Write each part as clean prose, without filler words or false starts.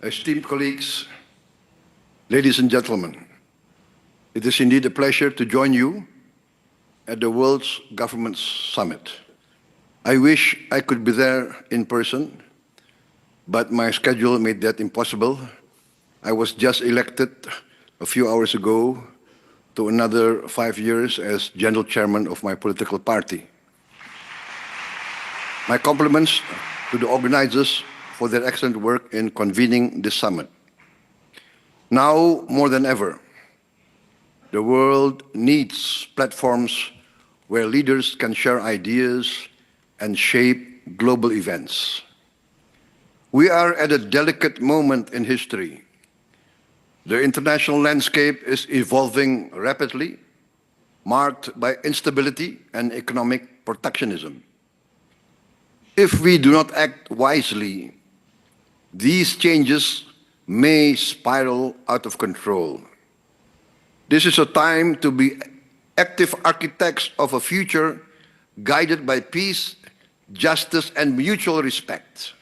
Esteemed colleagues, ladies and gentlemen, it is indeed a pleasure to join you at the World's Governments Summit. I wish I could be there in person, but my schedule made that impossible. I was just elected a few hours ago to another 5 years as General Chairman of my political party. My compliments to the organizers for their excellent work in convening this summit. Now, more than ever, the world needs platforms where leaders can share ideas and shape global events. We are at a delicate moment in history. The international landscape is evolving rapidly, marked by instability and economic protectionism. If we do not act wisely, these changes may spiral out of control. This is a time to be active architects of a future guided by peace, justice, and mutual respect.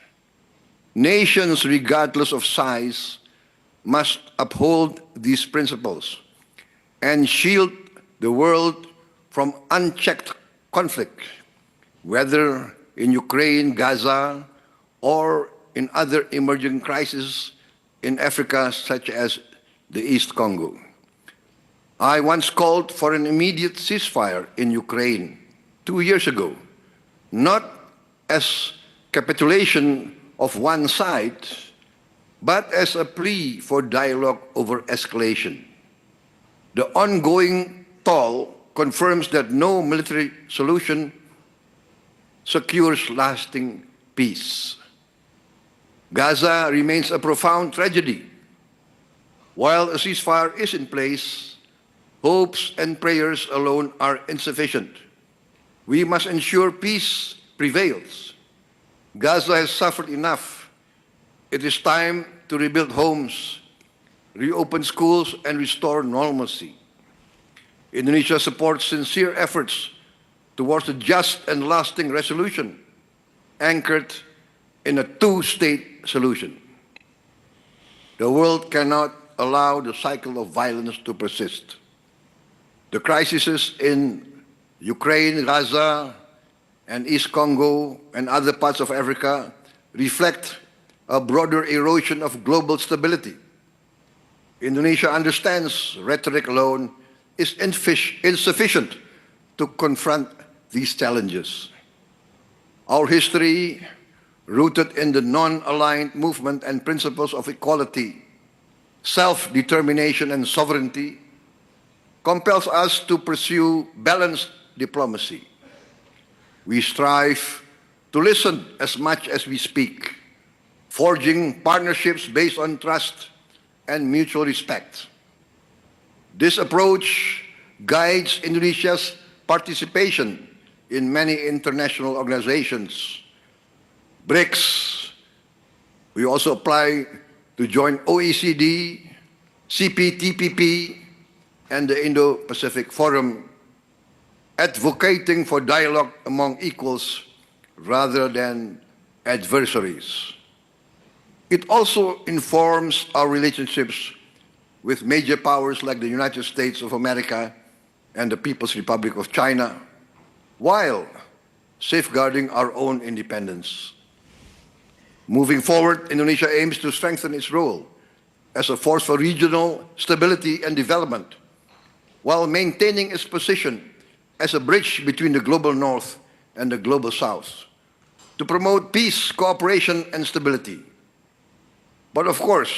Nations, regardless of size, must uphold these principles and shield the world from unchecked conflict, whether in Ukraine, Gaza, or in other emerging crises in Africa, such as the East Congo. I once called for an immediate ceasefire in Ukraine 2 years ago, not as capitulation of one side, but as a plea for dialogue over escalation. The ongoing toll confirms that no military solution secures lasting peace. Gaza remains a profound tragedy. While a ceasefire is in place, hopes and prayers alone are insufficient. We must ensure peace prevails. Gaza has suffered enough. It is time to rebuild homes, reopen schools, and restore normalcy. Indonesia supports sincere efforts towards a just and lasting resolution, anchored in a two-state solution. The world cannot allow the cycle of violence to persist. The crises in Ukraine, Gaza, and East Congo, and other parts of Africa reflect a broader erosion of global stability. Indonesia understands rhetoric alone is insufficient to confront these challenges. Our history, rooted in the non-aligned movement and principles of equality, self-determination, and sovereignty, compels us to pursue balanced diplomacy. We strive to listen as much as we speak, forging partnerships based on trust and mutual respect. This approach guides Indonesia's participation in many international organizations. BRICS, we also apply to join OECD, CPTPP, and the Indo-Pacific Forum, advocating for dialogue among equals rather than adversaries. It also informs our relationships with major powers like the United States of America and the People's Republic of China, while safeguarding our own independence. Moving forward, Indonesia aims to strengthen its role as a force for regional stability and development, while maintaining its position as a bridge between the global north and the global south, to promote peace, cooperation, and stability. But of course,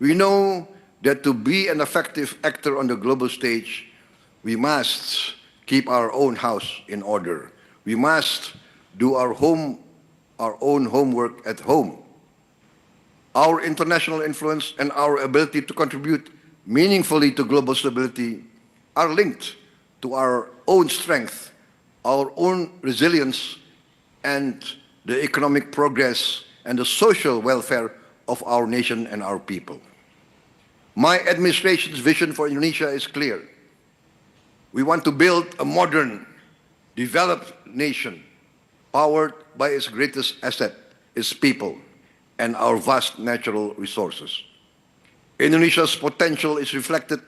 we know that to be an effective actor on the global stage, we must keep our own house in order. We must do our own homework at home. Our international influence and our ability to contribute meaningfully to global stability are linked to our own strength, our own resilience, and the economic progress and the social welfare of our nation and our people. My administration's vision for Indonesia is clear. We want to build a modern, developed nation powered by its greatest asset, its people, and our vast natural resources. Indonesia's potential is reflected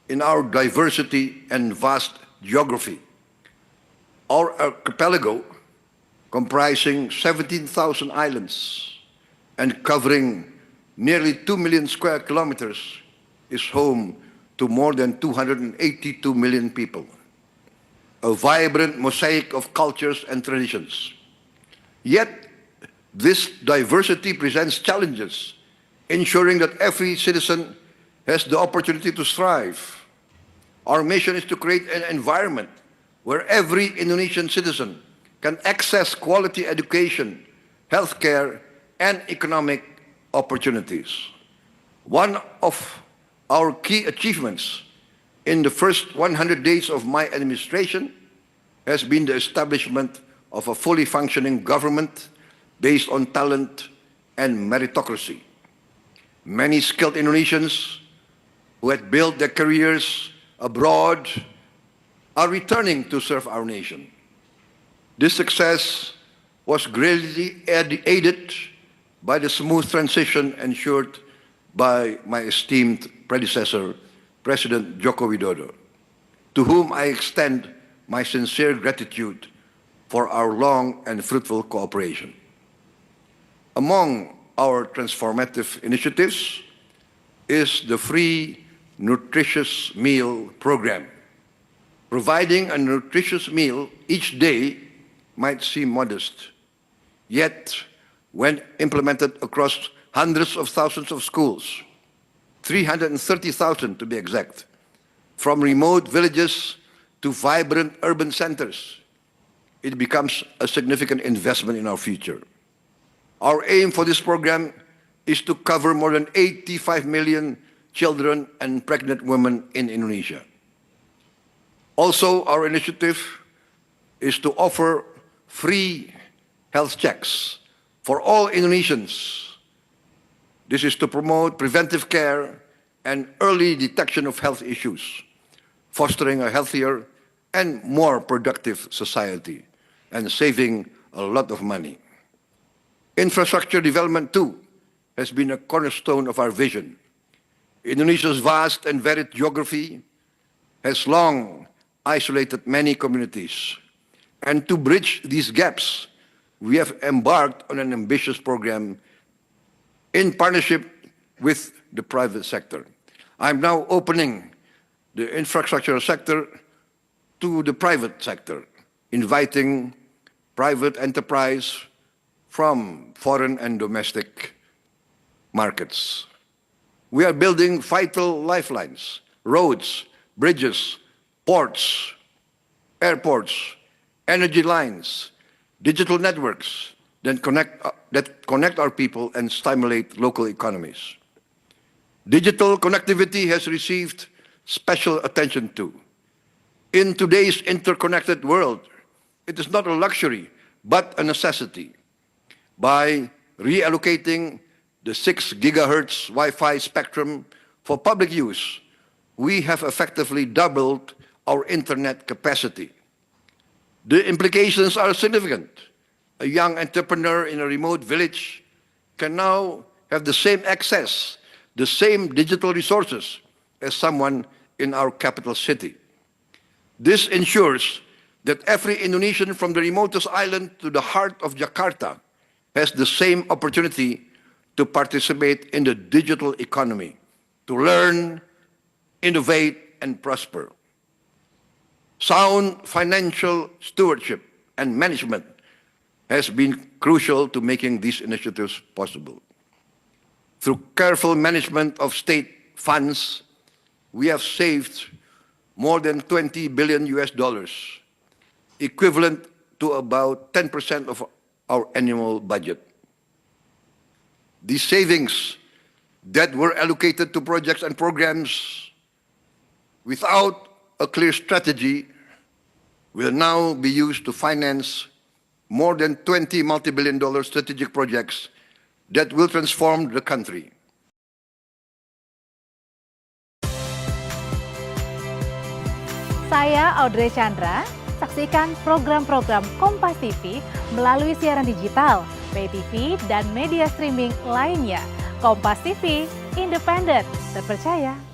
in our diversity and vast geography. Our archipelago, comprising 17,000 islands and covering nearly 2 million square kilometers, is home to more than 282 million people. A vibrant mosaic of cultures and traditions. Yet, this diversity presents challenges, ensuring that every citizen has the opportunity to thrive. Our mission is to create an environment where every Indonesian citizen can access quality education, healthcare, and economic opportunities. One of our key achievements in the first 100 days of my administration has been the establishment of a fully functioning government based on talent and meritocracy. Many skilled Indonesians who had built their careers abroad are returning to serve our nation. This success was greatly aided by the smooth transition ensured by my esteemed predecessor, President Joko Widodo, to whom I extend my sincere gratitude for our long and fruitful cooperation. Among our transformative initiatives is the free nutritious meal program. Providing a nutritious meal each day might seem modest, yet when implemented across hundreds of thousands of schools, 330,000 to be exact, from remote villages to vibrant urban centers, it becomes a significant investment in our future. Our aim for this program is to cover more than 85 million children and pregnant women in Indonesia. Also, our initiative is to offer free health checks for all Indonesians. This is to promote preventive care and early detection of health issues, fostering a healthier and more productive society, and saving a lot of money. Infrastructure development, too, has been a cornerstone of our vision. Indonesia's vast and varied geography has long isolated many communities. And to bridge these gaps, we have embarked on an ambitious program in partnership with the private sector. I'm now opening the infrastructure sector to the private sector, inviting private enterprise from foreign and domestic markets. We are building vital lifelines, roads, bridges, ports, airports, energy lines, digital networks that connect our people and stimulate local economies. Digital connectivity has received special attention too. In today's interconnected world, it is not a luxury, but a necessity. By reallocating the 6 gigahertz Wi-Fi spectrum for public use, we have effectively doubled our internet capacity. The implications are significant. A young entrepreneur in a remote village can now have the same access, the same digital resources as someone in our capital city. This ensures that every Indonesian from the remotest island to the heart of Jakarta has the same opportunity to participate in the digital economy, to learn, innovate, and prosper. Sound financial stewardship and management has been crucial to making these initiatives possible. Through careful management of state funds, we have saved more than $20 billion, equivalent to about 10% of our annual budget. These savings that were allocated to projects and programs without a clear strategy will now be used to finance more than 20 multi-billion-dollar strategic projects that will transform the country. Saya Audrey Chandra, saksikan program-program Kompas TV melalui siaran digital, pay TV, dan media streaming lainnya. Kompas TV, independen, terpercaya.